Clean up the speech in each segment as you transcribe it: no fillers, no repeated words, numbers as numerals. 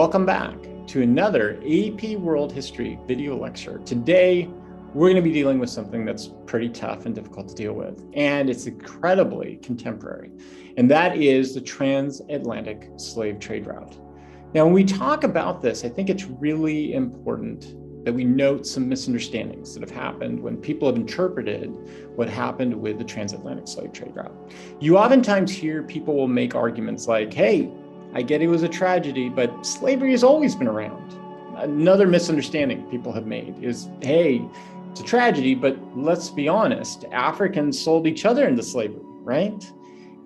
Welcome back to another AP World History video lecture. Today, we're going to be dealing with something that's pretty tough and difficult to deal with, and it's incredibly contemporary, and that is the transatlantic slave trade route. Now, when we talk about this, I think it's really important that we note some misunderstandings that have happened when people have interpreted what happened with the transatlantic slave trade route. You oftentimes hear people will make arguments like, hey, I get it was a tragedy, but slavery has always been around. Another misunderstanding people have made is, hey, it's a tragedy, but let's be honest, Africans sold each other into slavery, right?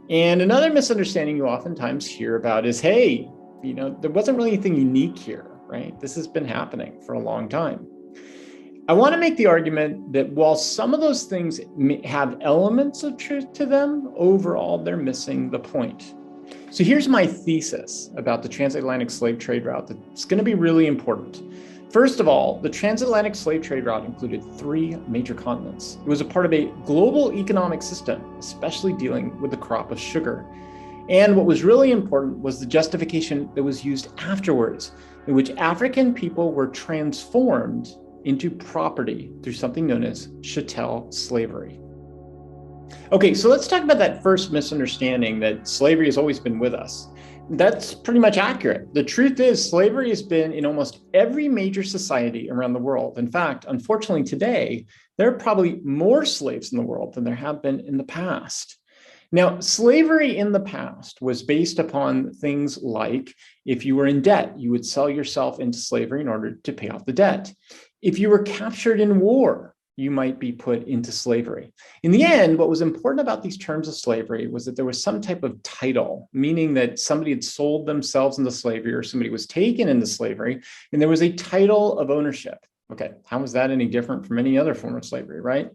And another misunderstanding you oftentimes hear about is, hey, there wasn't really anything unique here, right? This has been happening for a long time. I want to make the argument that while some of those things have elements of truth to them, overall, they're missing the point. So here's my thesis about the transatlantic slave trade route that's going to be really important. First of all, the transatlantic slave trade route included 3 major continents. It was a part of a global economic system, especially dealing with the crop of sugar. And what was really important was the justification that was used afterwards, in which African people were transformed into property through something known as chattel slavery. Okay, so let's talk about that first misunderstanding that slavery has always been with us. That's pretty much accurate. The truth is, slavery has been in almost every major society around the world. In fact, unfortunately today, there are probably more slaves in the world than there have been in the past. Now, slavery in the past was based upon things like if you were in debt, you would sell yourself into slavery in order to pay off the debt. If you were captured in war, you might be put into slavery. In the end, what was important about these terms of slavery was that there was some type of title, meaning that somebody had sold themselves into slavery or somebody was taken into slavery, and there was a title of ownership. Okay, how was that any different from any other form of slavery, right?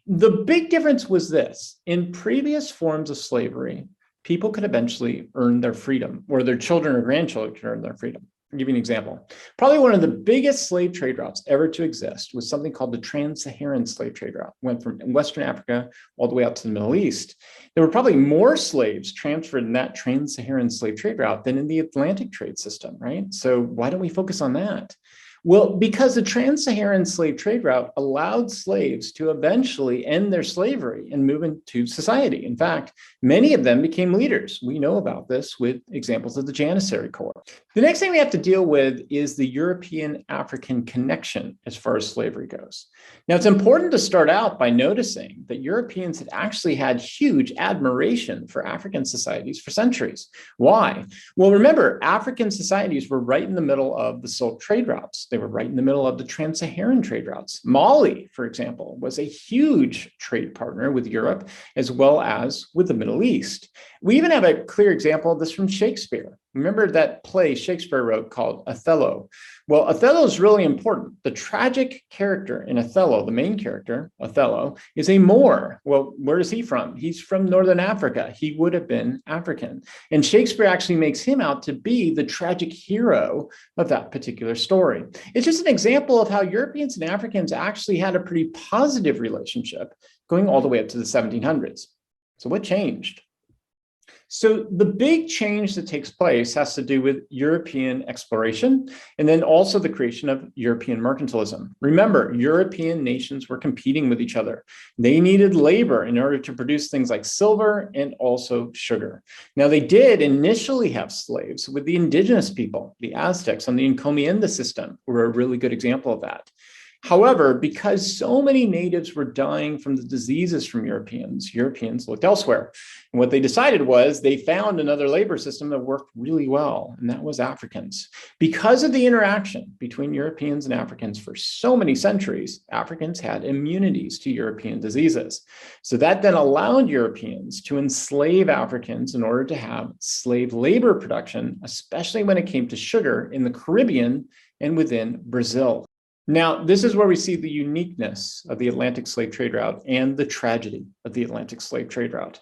The big difference was this: in previous forms of slavery, people could eventually earn their freedom, or their children or grandchildren could earn their freedom. I'll give you an example. Probably one of the biggest slave trade routes ever to exist was something called the Trans-Saharan slave trade route. It went from Western Africa all the way out to the Middle East. There were probably more slaves transferred in that Trans-Saharan slave trade route than in the Atlantic trade system, right? So why don't we focus on that? Well, because the Trans-Saharan slave trade route allowed slaves to eventually end their slavery and move into society. In fact, many of them became leaders. We know about this with examples of the Janissary Corps. The next thing we have to deal with is the European-African connection as far as slavery goes. Now, it's important to start out by noticing that Europeans had actually had huge admiration for African societies for centuries. Why? Well, remember, African societies were right in the middle of the Silk trade routes. They were right in the middle of the Trans-Saharan trade routes. Mali, for example, was a huge trade partner with Europe as well as with the Middle East. We even have a clear example of this from Shakespeare. Remember that play Shakespeare wrote called Othello? Well, Othello is really important. The tragic character in Othello, the main character, Othello, is a Moor. Well, where is he from? He's from Northern Africa. He would have been African. And Shakespeare actually makes him out to be the tragic hero of that particular story. It's just an example of how Europeans and Africans actually had a pretty positive relationship going all the way up to the 1700s. So what changed? So the big change that takes place has to do with European exploration and then also the creation of European mercantilism. Remember, European nations were competing with each other. They needed labor in order to produce things like silver and also sugar. Now, they did initially have slaves with the indigenous people. The Aztecs on the encomienda system were a really good example of that. However, because so many natives were dying from the diseases from Europeans looked elsewhere. And what they decided was they found another labor system that worked really well, and that was Africans. Because of the interaction between Europeans and Africans for so many centuries, Africans had immunities to European diseases. So that then allowed Europeans to enslave Africans in order to have slave labor production, especially when it came to sugar in the Caribbean and within Brazil. Now, this is where we see the uniqueness of the Atlantic slave trade route and the tragedy of the Atlantic slave trade route.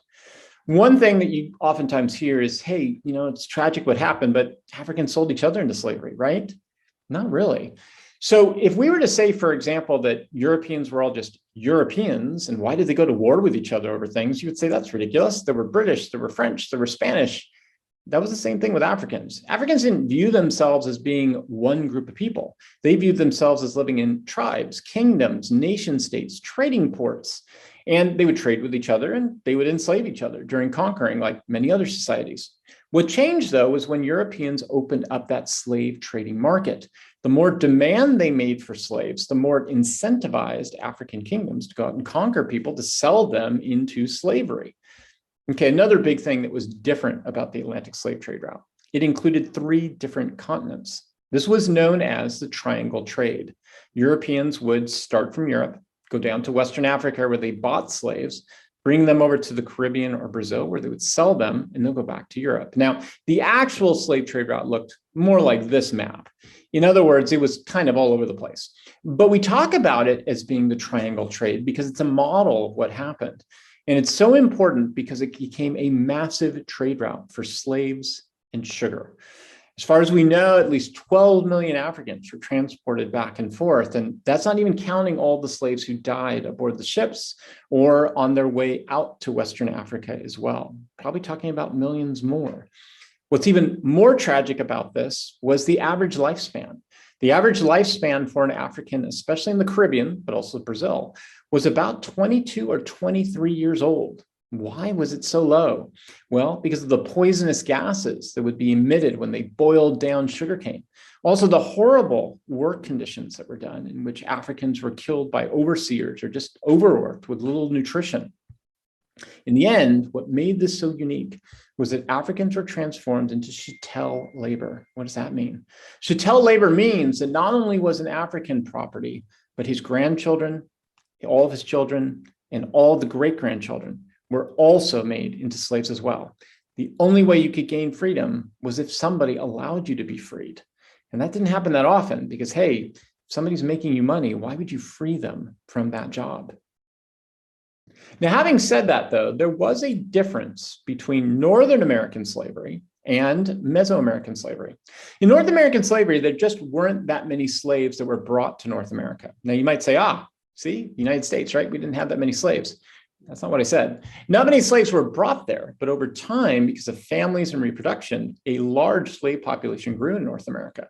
One thing that you oftentimes hear is, hey, it's tragic what happened, but Africans sold each other into slavery, right? Not really. So if we were to say, for example, that Europeans were all just Europeans, and why did they go to war with each other over things? You would say that's ridiculous. There were British, there were French, there were Spanish. That was the same thing with Africans. Africans didn't view themselves as being one group of people. They viewed themselves as living in tribes, kingdoms, nation states, trading ports, and they would trade with each other and they would enslave each other during conquering, like many other societies. What changed, though, was when Europeans opened up that slave trading market. The more demand they made for slaves, the more it incentivized African kingdoms to go out and conquer people to sell them into slavery. Okay, another big thing that was different about the Atlantic slave trade route, it included 3 different continents. This was known as the Triangle Trade. Europeans would start from Europe, go down to Western Africa where they bought slaves, bring them over to the Caribbean or Brazil where they would sell them, and they'll go back to Europe. Now, the actual slave trade route looked more like this map. In other words, it was kind of all over the place. But we talk about it as being the Triangle Trade because it's a model of what happened. And it's so important because it became a massive trade route for slaves and sugar. As far as we know, at least 12 million Africans were transported back and forth. And that's not even counting all the slaves who died aboard the ships or on their way out to Western Africa as well. Probably talking about millions more. What's even more tragic about this was the average lifespan. The average lifespan for an African, especially in the Caribbean, but also Brazil, was about 22 or 23 years old. Why was it so low? Well, because of the poisonous gases that would be emitted when they boiled down sugarcane. Also, the horrible work conditions that were done in which Africans were killed by overseers or just overworked with little nutrition. In the end, what made this so unique was that Africans were transformed into chattel labor. What does that mean? Chattel labor means that not only was an African property, but his grandchildren, all of his children, and all the great-grandchildren were also made into slaves as well. The only way you could gain freedom was if somebody allowed you to be freed. And that didn't happen that often because, hey, if somebody's making you money, why would you free them from that job? Now, having said that, though, there was a difference between Northern American slavery and Mesoamerican slavery. In North American slavery, there just weren't that many slaves that were brought to North America. Now, you might say, see, United States, right? We didn't have that many slaves. That's not what I said. Not many slaves were brought there, but over time, because of families and reproduction, a large slave population grew in North America.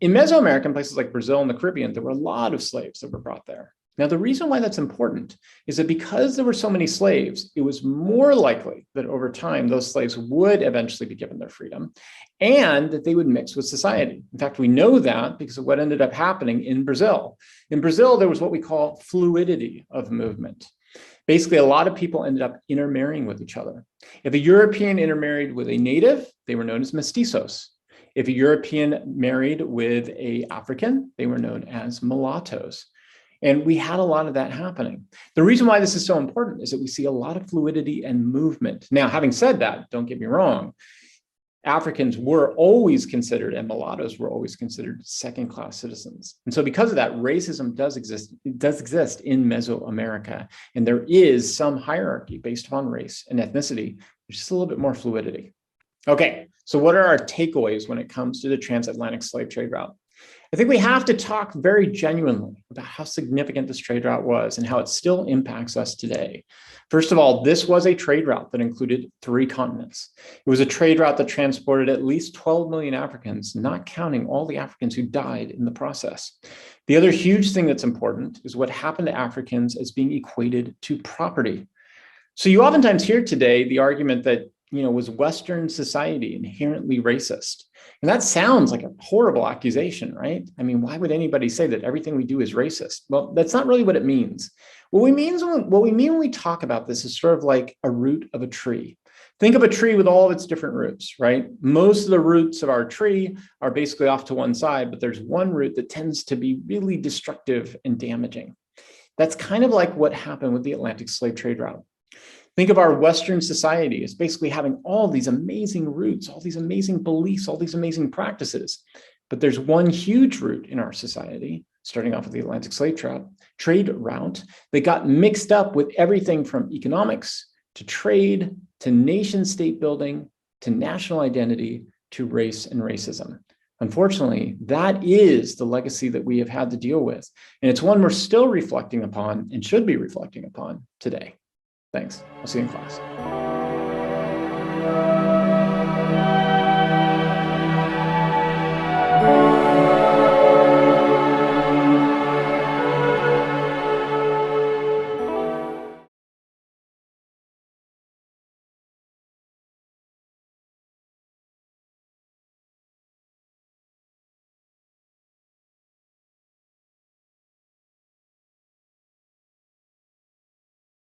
In Mesoamerica, places like Brazil and the Caribbean, there were a lot of slaves that were brought there. Now, the reason why that's important is that because there were so many slaves, it was more likely that over time, those slaves would eventually be given their freedom and that they would mix with society. In fact, we know that because of what ended up happening in Brazil. In Brazil, there was what we call fluidity of movement. Basically, a lot of people ended up intermarrying with each other. If a European intermarried with a native, they were known as mestizos. If a European married with an African, they were known as mulattoes. And we had a lot of that happening. The reason why this is so important is that we see a lot of fluidity and movement. Now, having said that, don't get me wrong, Africans were always considered, and mulattoes were always considered second-class citizens. And so because of that, racism does exist in Mesoamerica. And there is some hierarchy based upon race and ethnicity. There's just a little bit more fluidity. Okay, so what are our takeaways when it comes to the transatlantic slave trade route? I think we have to talk very genuinely about how significant this trade route was and how it still impacts us today. First of all, this was a trade route that included 3 continents. It was a trade route that transported at least 12 million Africans, not counting all the Africans who died in the process. The other huge thing that's important is what happened to Africans as being equated to property. So you oftentimes hear today the argument that, was Western society inherently racist? And that sounds like a horrible accusation, right? I mean, why would anybody say that everything we do is racist? Well, that's not really what it means. What we mean when we talk about this is sort of like a root of a tree. Think of a tree with all of its different roots, right? Most of the roots of our tree are basically off to one side, but there's one root that tends to be really destructive and damaging. That's kind of like what happened with the Atlantic slave trade route. Think of our Western society as basically having all these amazing roots, all these amazing beliefs, all these amazing practices. But there's one huge root in our society, starting off with the Atlantic slave trade route, that got mixed up with everything from economics to trade to nation state building to national identity to race and racism. Unfortunately, that is the legacy that we have had to deal with. And it's one we're still reflecting upon and should be reflecting upon today. Thanks. I'll see you in class.